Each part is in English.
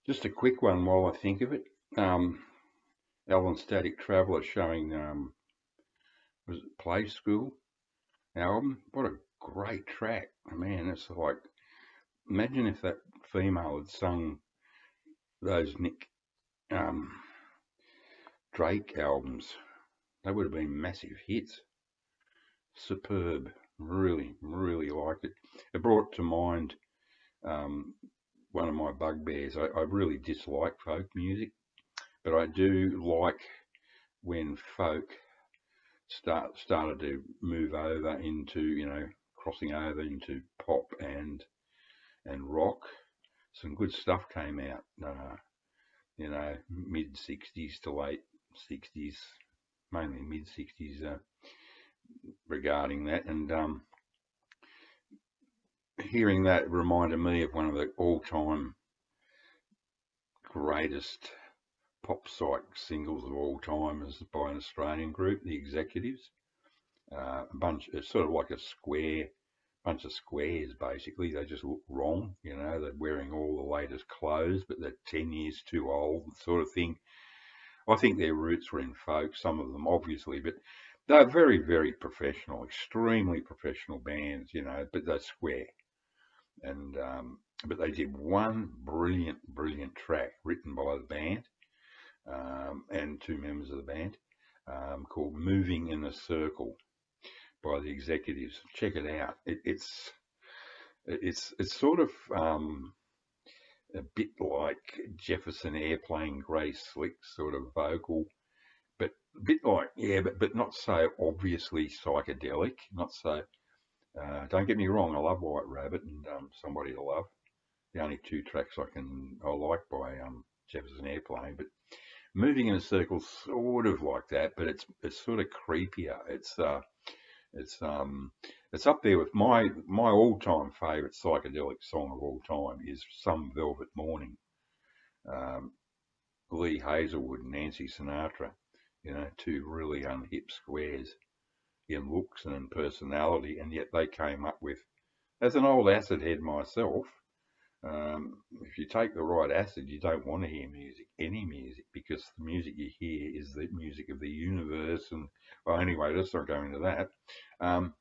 Just a quick one while I think of it. Um, Alan Static Traveller showing was it Play School album? What a great track, man! It's like imagine if that female had sung those Nick um, Drake albums. They would have been massive hits. Superb. Really, really liked it. It brought to mind um, one of my bugbears. I really dislike folk music, but I do like when folk started to move over into, crossing over into pop and rock. Some good stuff came out, mid '60s to late '60s, mainly mid '60s, regarding that. And hearing that reminded me of one of the all-time greatest pop psych singles of all time, is by an Australian group, The Executives. It's sort of like a bunch of squares basically. They just look wrong, they're wearing all the latest clothes, but they're 10 years too old, sort of thing. I think their roots were in folk, some of them obviously, but they're very, very professional, extremely professional bands, but they're square. And but they did one brilliant, brilliant track written by the band and two members of the band called "Moving in a Circle" by The Executives. Check it out. It's sort of a bit like Jefferson Airplane, Grace Slick sort of vocal, but a bit like, yeah, but not so obviously psychedelic. Not so. Don't get me wrong. I love White Rabbit and Somebody to Love. The only two tracks I like by Jefferson Airplane, but Moving in a Circle sort of like that, but it's sort of creepier. It's it's up there with my all-time favourite psychedelic song of all time is Some Velvet Morning. Um, Lee Hazelwood and Nancy Sinatra, two really unhip squares in looks and in personality, and yet they came up with, as an old acid head myself, if you take the right acid, you don't want to hear any music, because the music you hear is the music of the universe. And well, anyway, let's not go into that. Um,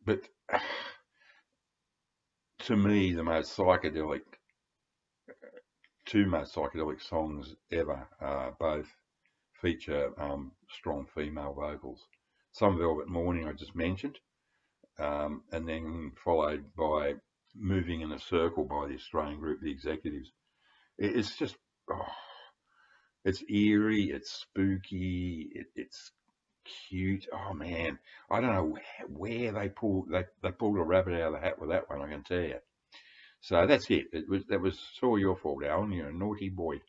but to me, two most psychedelic songs ever both feature strong female vocals. Some Velvet Morning I just mentioned, and then followed by Moving in a Circle by the Australian group The Executives. It's just, oh, it's eerie, it's spooky, it's cute. Oh man, I don't know where they pulled a rabbit out of the hat with that one, I can tell you. So that's it. That was all your fault, Alan. You're a naughty boy.